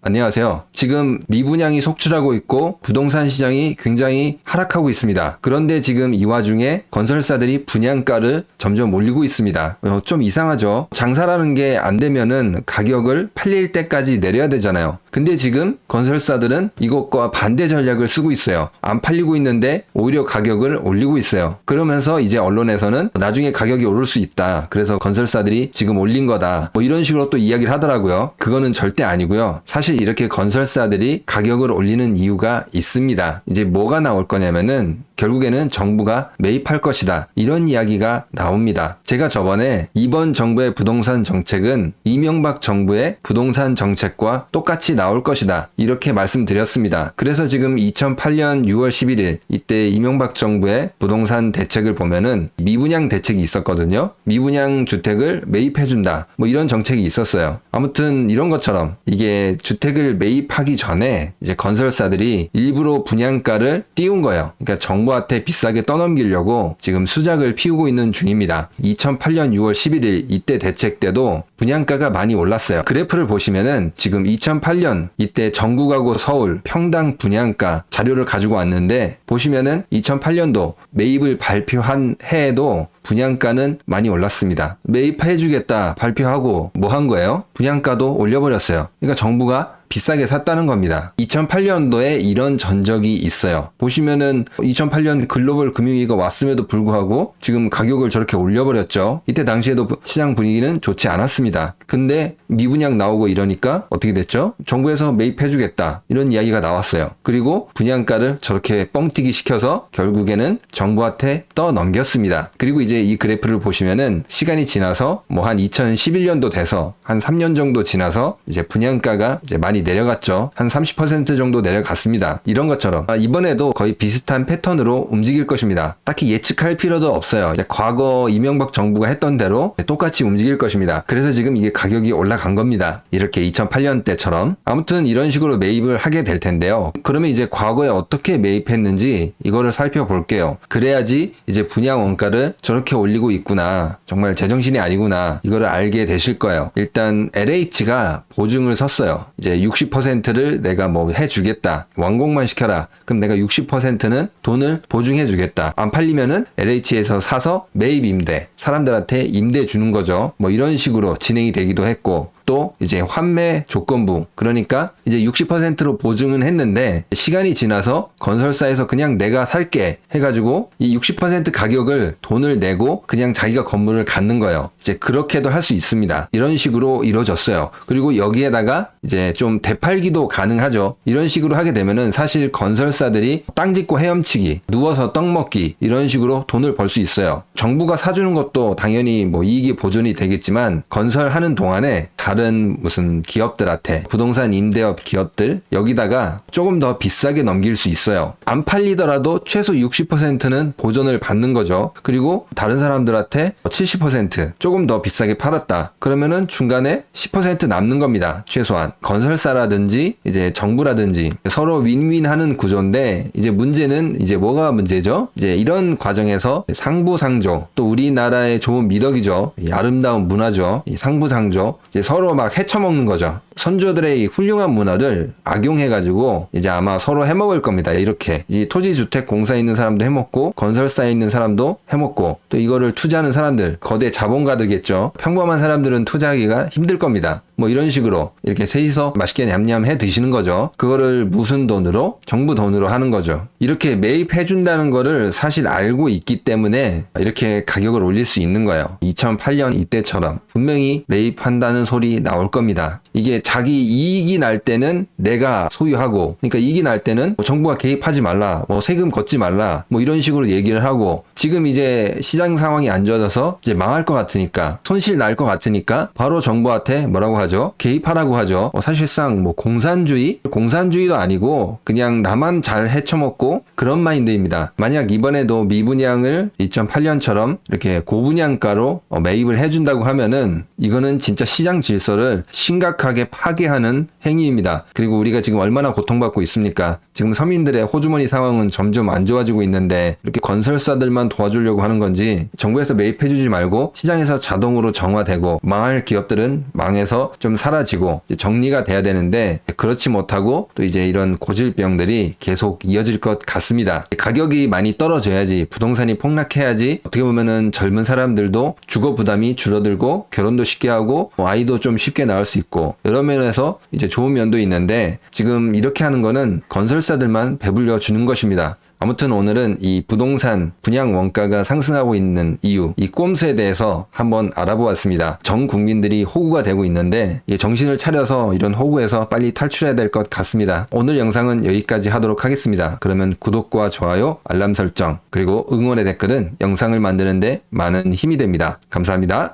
안녕하세요. 지금 미분양이 속출하고 있고 부동산 시장이 굉장히 하락하고 있습니다. 그런데 지금 이 와중에 건설사들이 분양가를 점점 올리고 있습니다. 좀 이상하죠? 장사라는 게 안 되면은 가격을 팔릴 때까지 내려야 되잖아요. 근데 지금 건설사들은 이것과 반대 전략을 쓰고 있어요. 안 팔리고 있는데 오히려 가격을 올리고 있어요. 그러면서 이제 언론에서는 나중에 가격이 오를 수 있다. 그래서 건설사들이 지금 올린 거다. 뭐 이런 식으로 또 이야기를 하더라고요. 그거는 절대 아니고요. 사실 이렇게 건설사들이 가격을 올리는 이유가 있습니다. 이제 뭐가 나올 거냐면은 결국에는 정부가 매입할 것이다. 이런 이야기가 나옵니다. 제가 저번에 이번 정부의 부동산 정책은 이명박 정부의 부동산 정책과 똑같이 나올 것이다. 이렇게 말씀드렸습니다. 그래서 지금 2008년 6월 11일 이때 이명박 정부의 부동산 대책을 보면은 미분양 대책이 있었거든요. 미분양 주택을 매입해준다. 뭐 이런 정책이 있었어요. 아무튼 이런 것처럼 이게 주택을 매입하기 전에 이제 건설사들이 일부러 분양가를 띄운 거예요. 그러니까 정부한테 비싸게 떠넘기려고 지금 수작을 피우고 있는 중입니다. 2008년 6월 11일 이때 대책 때도 분양가가 많이 올랐어요. 그래프를 보시면은 지금 2008년 이때 전국하고 서울 평당 분양가 자료를 가지고 왔는데 보시면은 2008년도 매입을 발표한 해에도 분양가는 많이 올랐습니다. 매입해주겠다 발표하고 뭐 한 거예요? 분양가도 올려버렸어요. 그러니까 정부가 비싸게 샀다는 겁니다. 2008년도에 이런 전적이 있어요. 보시면은 2008년 글로벌 금융위기가 왔음에도 불구하고 지금 가격을 저렇게 올려버렸죠. 이때 당시에도 시장 분위기는 좋지 않았습니다. 근데 미분양 나오고 이러니까 어떻게 됐죠? 정부에서 매입해주겠다 이런 이야기가 나왔어요. 그리고 분양가를 저렇게 뻥튀기 시켜서 결국에는 정부한테 떠넘겼습니다. 그리고 이제 이 그래프를 보시면은 시간이 지나서 뭐 한 2011년도 돼서 한 3년 정도 지나서 이제 분양가가 이제 많이 내려갔죠. 한 30% 정도 내려갔습니다. 이런 것처럼 이번에도 거의 비슷한 패턴으로 움직일 것입니다. 딱히 예측할 필요도 없어요. 이제 과거 이명박 정부가 했던 대로 똑같이 움직일 것입니다. 그래서 지금 이게 가격이 올라간 겁니다. 이렇게 2008년 때처럼. 아무튼 이런 식으로 매입을 하게 될 텐데요. 그러면 이제 과거에 어떻게 매입했는지 이거를 살펴볼게요. 그래야지 이제 분양 원가를 저렇게 올리고 있구나. 정말 제정신이 아니구나. 이거를 알게 되실 거예요. 일단 LH가 보증을 섰어요. 이제 60%를 내가 뭐 해주겠다. 완공만 시켜라. 그럼 내가 60%는 돈을 보증해주겠다. 안 팔리면은 LH에서 사서 매입 임대. 사람들한테 임대 주는 거죠. 뭐 이런 식으로 진행이 되기도 했고. 또 이제 환매 조건부 그러니까 이제 60%로 보증은 했는데 시간이 지나서 건설사에서 그냥 내가 살게 해가지고 이 60% 가격을 돈을 내고 그냥 자기가 건물을 갖는 거예요. 이제 그렇게도 할 수 있습니다. 이런 식으로 이루어졌어요. 그리고 여기에다가 이제 좀 되팔기도 가능하죠. 이런 식으로 하게 되면은 사실 건설사들이 땅 짓고 헤엄치기 누워서 떡 먹기 이런 식으로 돈을 벌 수 있어요. 정부가 사주는 것도 당연히 뭐 이익이 보존이 되겠지만 건설하는 동안에 다른 무슨 기업들한테 부동산 임대업 기업들 여기다가 조금 더 비싸게 넘길 수 있어요. 안 팔리더라도 최소 60%는 보존을 받는 거죠. 그리고 다른 사람들한테 70% 조금 더 비싸게 팔았다. 그러면은 중간에 10% 남는 겁니다. 최소한. 건설사라든지 이제 정부라든지 서로 윈윈 하는 구조인데 이제 문제는 이제 뭐가 문제죠? 이제 이런 과정에서 상부상조 또 우리나라의 좋은 미덕이죠. 이 아름다운 문화죠. 이 상부상조 이제 서로 막 헤쳐먹는 거죠. 선조들의 이 훌륭한 문화를 악용해가지고 이제 아마 서로 해먹을 겁니다. 이렇게 이 토지주택 공사에 있는 사람도 해먹고 건설사에 있는 사람도 해먹고 또 이거를 투자하는 사람들 거대 자본가들겠죠. 평범한 사람들은 투자하기가 힘들 겁니다. 뭐 이런 식으로 이렇게 셋이서 맛있게 냠냠 해 드시는 거죠. 그거를 무슨 돈으로? 정부 돈으로 하는 거죠. 이렇게 매입해준다는 거를 사실 알고 있기 때문에 이렇게 가격을 올릴 수 있는 거예요. 2008년 이때처럼 분명히 매입한다는 소리 나올 겁니다. 이게 자기 이익이 날 때는 내가 소유하고 그러니까 이익이 날 때는 뭐 정부가 개입하지 말라 뭐 세금 걷지 말라 뭐 이런 식으로 얘기를 하고 지금 이제 시장 상황이 안 좋아져서 이제 망할 것 같으니까 손실 날 것 같으니까 바로 정부한테 뭐라고 하죠? 개입하라고 하죠. 사실상 뭐 공산주의도 아니고 그냥 나만 잘 헤쳐먹고 그런 마인드입니다. 만약 이번에도 미분양을 2008년처럼 이렇게 고분양가로 매입을 해준다고 하면은 이거는 진짜 시장 질서를 심각하게 파괴하는 행위입니다. 그리고 우리가 지금 얼마나 고통받고 있습니까? 지금 서민들의 호주머니 상황은 점점 안 좋아지고 있는데 이렇게 건설사들만 도와주려고 하는 건지 정부에서 매입해주지 말고 시장에서 자동으로 정화되고 망할 기업들은 망해서 좀 사라지고 정리가 돼야 되는데 그렇지 못하고 또 이제 이런 고질병들이 계속 이어질 것 같습니다. 가격이 많이 떨어져야지 부동산이 폭락해야지 어떻게 보면은 젊은 사람들도 주거 부담이 줄어들고 결혼도 쉽게 하고 아이도 좀 쉽게 낳을 수 있고 여러 면에서 이제 좋은 면도 있는데 지금 이렇게 하는 거는 건설사들만 배불려 주는 것입니다. 아무튼 오늘은 이 부동산 분양 원가가 상승하고 있는 이유, 이 꼼수에 대해서 한번 알아보았습니다. 전 국민들이 호구가 되고 있는데 정신을 차려서 이런 호구에서 빨리 탈출해야 될 것 같습니다. 오늘 영상은 여기까지 하도록 하겠습니다. 그러면 구독과 좋아요, 알람 설정, 그리고 응원의 댓글은 영상을 만드는데 많은 힘이 됩니다. 감사합니다.